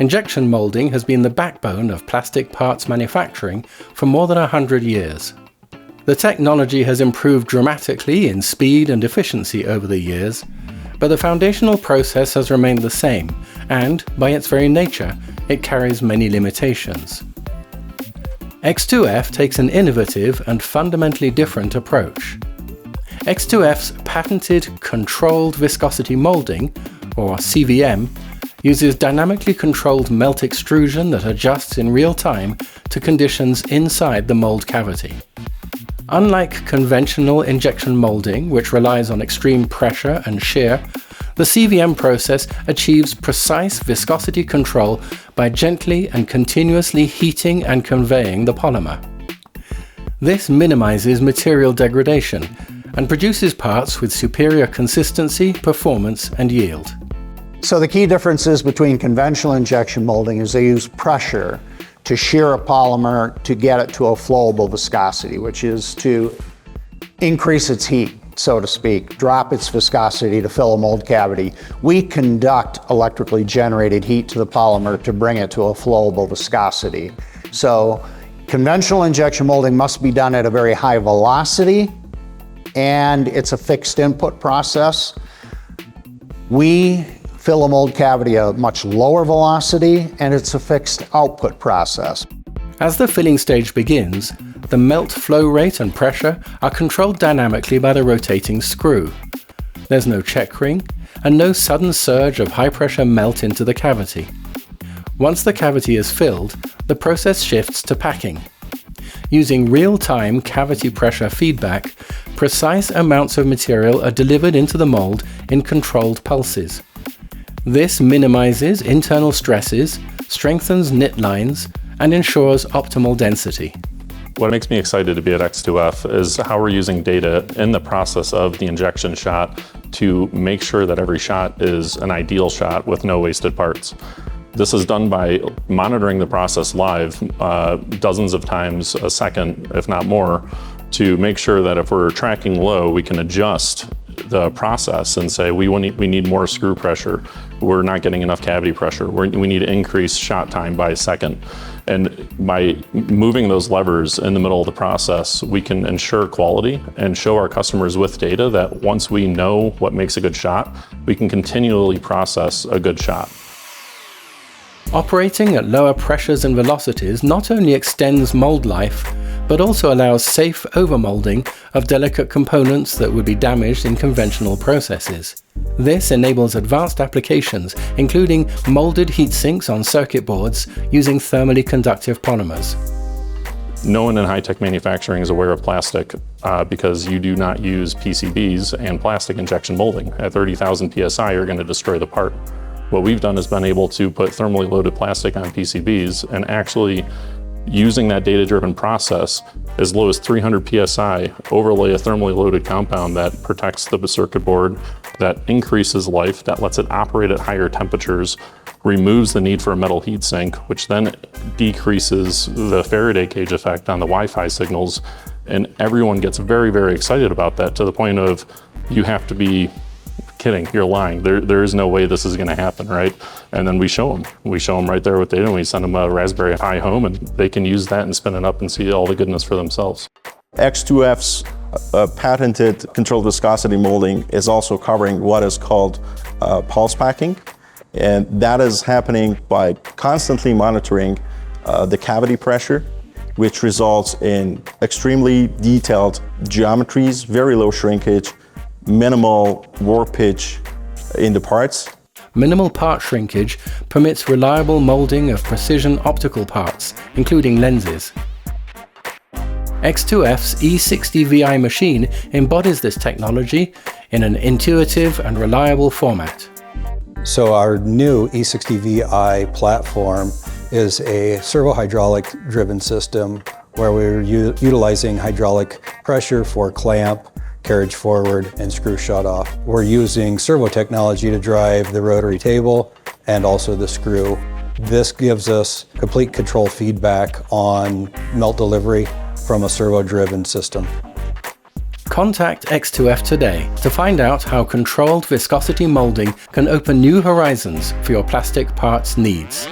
Injection molding has been the backbone of plastic parts manufacturing for more than 100 years. The technology has improved dramatically in speed and efficiency over the years, but the foundational process has remained the same, and, by its very nature, it carries many limitations. X2F takes an innovative and fundamentally different approach. X2F's patented controlled viscosity molding, or CVM, uses dynamically controlled melt extrusion that adjusts in real time to conditions inside the mold cavity. Unlike conventional injection molding, which relies on extreme pressure and shear, the CVM process achieves precise viscosity control by gently and continuously heating and conveying the polymer. This minimizes material degradation and produces parts with superior consistency, performance, and yield. So the key differences between conventional injection molding is they use pressure to shear a polymer to get it to a flowable viscosity, which is to increase its heat, so to speak, drop its viscosity to fill a mold cavity. We conduct electrically generated heat to the polymer to bring it to a flowable viscosity. So conventional injection molding must be done at a very high velocity, and it's a fixed input process. We fill a mold cavity at a much lower velocity, and it's a fixed output process. As the filling stage begins, the melt flow rate and pressure are controlled dynamically by the rotating screw. There's no check ring, and no sudden surge of high-pressure melt into the cavity. Once the cavity is filled, the process shifts to packing. Using real-time cavity pressure feedback, precise amounts of material are delivered into the mold in controlled pulses. This minimizes internal stresses, strengthens knit lines, and ensures optimal density. What makes me excited to be at X2F is how we're using data in the process of the injection shot to make sure that every shot is an ideal shot with no wasted parts. This is done by monitoring the process live dozens of times a second, if not more, to make sure that if we're tracking low, we can adjust the process and say we need more screw pressure, we're not getting enough cavity pressure, we need to increase shot time by a second. And by moving those levers in the middle of the process, we can ensure quality and show our customers with data that once we know what makes a good shot, we can continually process a good shot. Operating at lower pressures and velocities not only extends mold life, but also allows safe overmolding of delicate components that would be damaged in conventional processes. This enables advanced applications, including molded heat sinks on circuit boards using thermally conductive polymers. No one in high-tech manufacturing is aware of plastic because you do not use PCBs and plastic injection molding. At 30,000 PSI, you're going to destroy the part. What we've done is been able to put thermally loaded plastic on PCBs and actually using that data-driven process, as low as 300 PSI, overlay a thermally loaded compound that protects the circuit board, that increases life, that lets it operate at higher temperatures, removes the need for a metal heat sink, which then decreases the Faraday cage effect on the Wi-Fi signals. And everyone gets very, very excited about that to the point of you have to be kidding, you're lying. There is no way this is going to happen, right? And then we show them. We show them right there with data, and we send them a Raspberry Pi home, and they can use that and spin it up and see all the goodness for themselves. X2F's patented controlled viscosity molding is also covering what is called pulse packing, and that is happening by constantly monitoring the cavity pressure, which results in extremely detailed geometries, very low shrinkage, minimal warpage in the parts. Minimal part shrinkage permits reliable molding of precision optical parts, including lenses. X2F's E60VI machine embodies this technology in an intuitive and reliable format. So our new E60VI platform is a servo-hydraulic driven system where we're utilizing hydraulic pressure for clamp, carriage forward, and screw shut off. We're using servo technology to drive the rotary table and also the screw. This gives us complete control feedback on melt delivery from a servo-driven system. Contact X2F today to find out how controlled viscosity molding can open new horizons for your plastic parts needs.